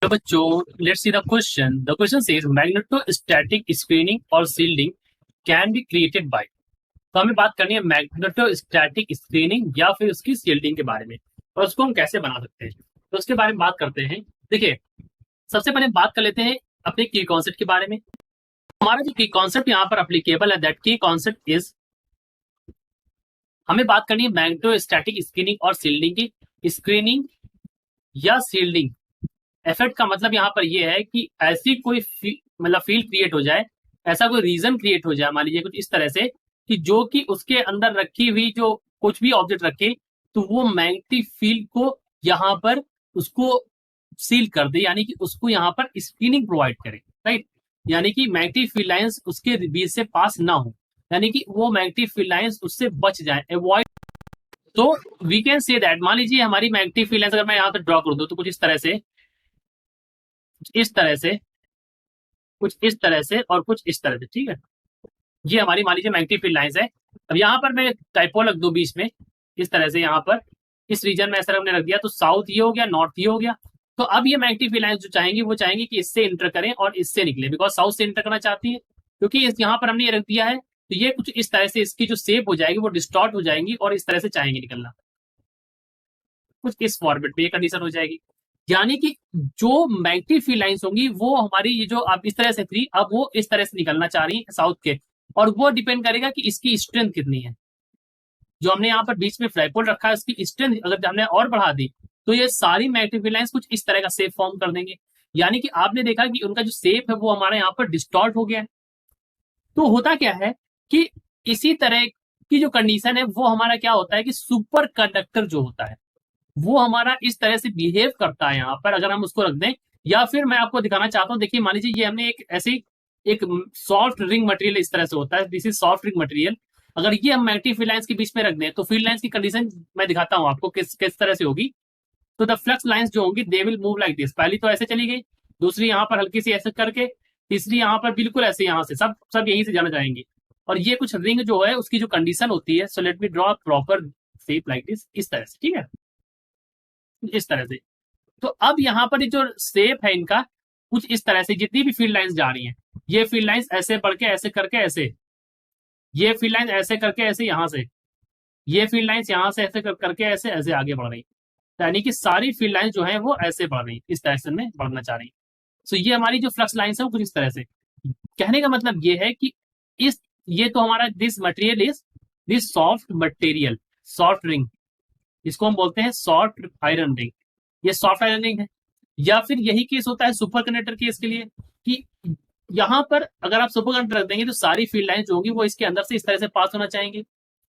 तो बच्चों, let's see the question. The question says magnetostatic screening और shielding can be created by. तो हमें बात करनी है मैग्नेटोस्टैटिक स्क्रीनिंग या फिर उसकी सील्डिंग के बारे में, और उसको हम कैसे बना सकते हैं, तो उसके बारे में बात करते हैं। देखिए, सबसे पहले बात कर लेते हैं अपने की कॉन्सेप्ट के बारे में। हमारा जो की कॉन्सेप्ट यहाँ पर अप्लीकेबल है, दैट की कॉन्सेप्ट इज, हमें बात करनी है मैग्नेटोस्टैटिक स्क्रीनिंग और सील्डिंग की। स्क्रीनिंग या सील्डिंग इफेक्ट का मतलब यहाँ पर यह है कि ऐसी कोई मतलब फील्ड क्रिएट हो जाए, ऐसा कोई रीजन क्रिएट हो जाए, मान लीजिए कुछ इस तरह से कि जो कि उसके अंदर रखी हुई जो कुछ भी ऑब्जेक्ट रखे, तो वो मैग्नेटिक फील्ड को यहाँ पर उसको सील कर दे, यानी कि उसको यहाँ पर स्क्रीनिंग प्रोवाइड करे, राइट। यानी कि मैग्नेटिक फील्ड लाइंस उसके बीच से पास ना हो, यानी कि वो मैग्नेटिक फील्ड लाइंस उससे बच जाए, अवॉइड। तो वी कैन से दैट, मान लीजिए हमारी मैग्नेटिक फील्ड लाइंस अगर मैं यहाँ पर ड्रॉ कर दूं तो कुछ इस तरह से, इस तरह से, कुछ इस तरह से और कुछ इस तरह से, ठीक है। ये हमारी मान लीजिए मैग्नेटिक फील्ड लाइंस है। अब यहाँ पर मैं टाइपोल रख दूं बीच में, इस तरह से, यहाँ पर इस रीजन में ऐसा हमने रख दिया, तो साउथ ये हो गया, नॉर्थ ये हो गया। तो अब ये मैग्नेटिक फील्ड लाइंस जो चाहेंगी वो चाहेंगी कि इससे इंटर करें और इससे निकले, बिकॉज साउथ से इंटर करना चाहती है, क्योंकि इस यहाँ पर हमने ये रख दिया है। तो ये कुछ इस तरह से इसकी जो शेप हो जाएगी वो डिस्टॉर्ट हो जाएंगी और इस तरह से चाहेंगे निकलना, कुछ इस फॉर्मेट में ये कंडीशन हो जाएगी। यानी कि जो मैग्नेटिक फील्ड लाइंस होंगी वो हमारी ये जो अब इस तरह से थी, अब वो इस तरह से निकलना चाह रही है साउथ के, और वो डिपेंड करेगा कि इसकी स्ट्रेंथ कितनी है। जो हमने यहाँ पर बीच में फ्लैगपोल रखा है, उसकी स्ट्रेंथ अगर हमने और बढ़ा दी तो ये सारी मैग्नेटिक फील्ड लाइंस कुछ इस तरह का शेप फॉर्म कर देंगे। यानी कि आपने देखा कि उनका जो शेप है वो हमारे यहाँ पर डिस्टॉर्ट हो गया है। तो होता क्या है कि इसी तरह की जो कंडीशन है वो हमारा क्या होता है कि सुपर कंडक्टर जो होता है वो हमारा इस तरह से बिहेव करता है यहाँ पर, अगर हम उसको रख दें। या फिर मैं आपको दिखाना चाहता हूँ, देखिए मान लीजिए ये हमने एक ऐसी एक सॉफ्ट रिंग मटेरियल इस तरह से होता है, this is soft ring material. अगर ये हम मैग्नेटिक फील्ड लाइंस के बीच में रख दें तो फील्ड लाइंस की कंडीशन मैं दिखाता हूँ आपको किस किस तरह से होगी। तो द फ्लक्स लाइंस जो होंगी they will move like this, पहली तो ऐसे चली गई, दूसरी यहाँ पर हल्की सी ऐसे करके, तीसरी यहाँ पर बिल्कुल ऐसे, यहाँ से सब सब यहीं से जाना जाएंगे। और ये कुछ रिंग जो है उसकी जो कंडीशन होती है, so let me draw proper shape like this, इस तरह से, ठीक है, इस तरह से। तो अब यहाँ पर जो शेप है इनका कुछ इस तरह से, जितनी भी फील्ड लाइंस जा रही हैं, ये फील्ड लाइंस ऐसे बढ़ के ऐसे करके ऐसे, ये फील्ड लाइंस ऐसे करके ऐसे यहाँ से, ये फील्ड लाइंस यहाँ से ऐसे करके ऐसे ऐसे आगे बढ़ रही, यानी कि सारी फील्ड लाइंस जो है वो ऐसे बढ़ रही, इस डायरेक्शन में बढ़ना चाह रही। सो ये हमारी जो फ्लक्स लाइंस है वो कुछ इस तरह से। कहने का मतलब ये है कि इस, ये तो हमारा this material is this soft material, soft ring, इसको हम बोलते हैं सॉफ्ट आयरन रिंग, ये सॉफ्ट आयरन रिंग है। या फिर यही केस होता है सुपर कंडक्टर केस के लिए, कि यहां पर अगर आप सुपर कंडक्टर रख देंगे तो सारी फील्ड लाइन जो होंगी वो इसके अंदर से इस तरह से पास होना चाहेंगे,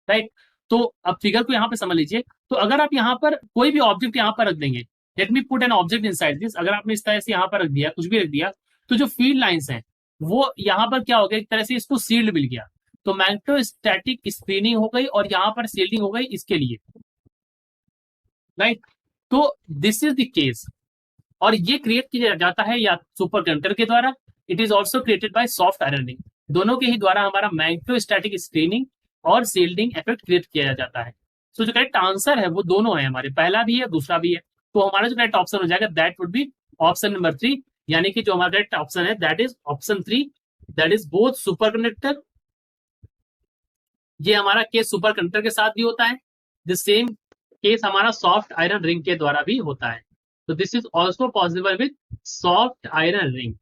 राइट। तो अब फिगर को यहाँ पे समझ लीजिए। तो अगर आप यहाँ पर कोई भी ऑब्जेक्ट यहाँ पर रख देंगे, let me put an object inside this, अगर आपने इस तरह से यहाँ पर रख दिया, कुछ भी रख दिया, तो जो फील्ड लाइंस हैं वो यहाँ पर क्या हो गया, एक तरह से इसको सील्ड मिल गया। तो मैग्नेटोस्टैटिक स्क्रीनिंग हो गई और यहाँ पर सील्डिंग हो गई इसके लिए, राइट। तो दिस इज द केस, और ये क्रिएट किया जाता है या सुपर कंडक्टर के द्वारा, it is also created by soft iron ring. दोनों के ही द्वारा हमारा मैग्नेटोस्टैटिक स्क्रीनिंग और सील्डिंग इफेक्ट क्रिएट किया जाता है। सो जो करेक्ट आंसर है वो दोनों है हमारे, पहला भी है दूसरा भी है। तो हमारा जो करेक्ट ऑप्शन हो जाएगा that would be option number 3, यानी कि जो हमारा करेक्ट ऑप्शन है that is option 3, that is both super conductor. ये हमारा केस सुपर कंडक्टर के साथ भी होता है, द सेम केस हमारा सॉफ्ट आयरन रिंग के द्वारा भी होता है। So this is also possible with soft iron ring.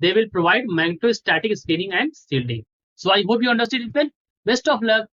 They will provide magnetostatic screening and shielding. So I hope you understood it well. Best of luck.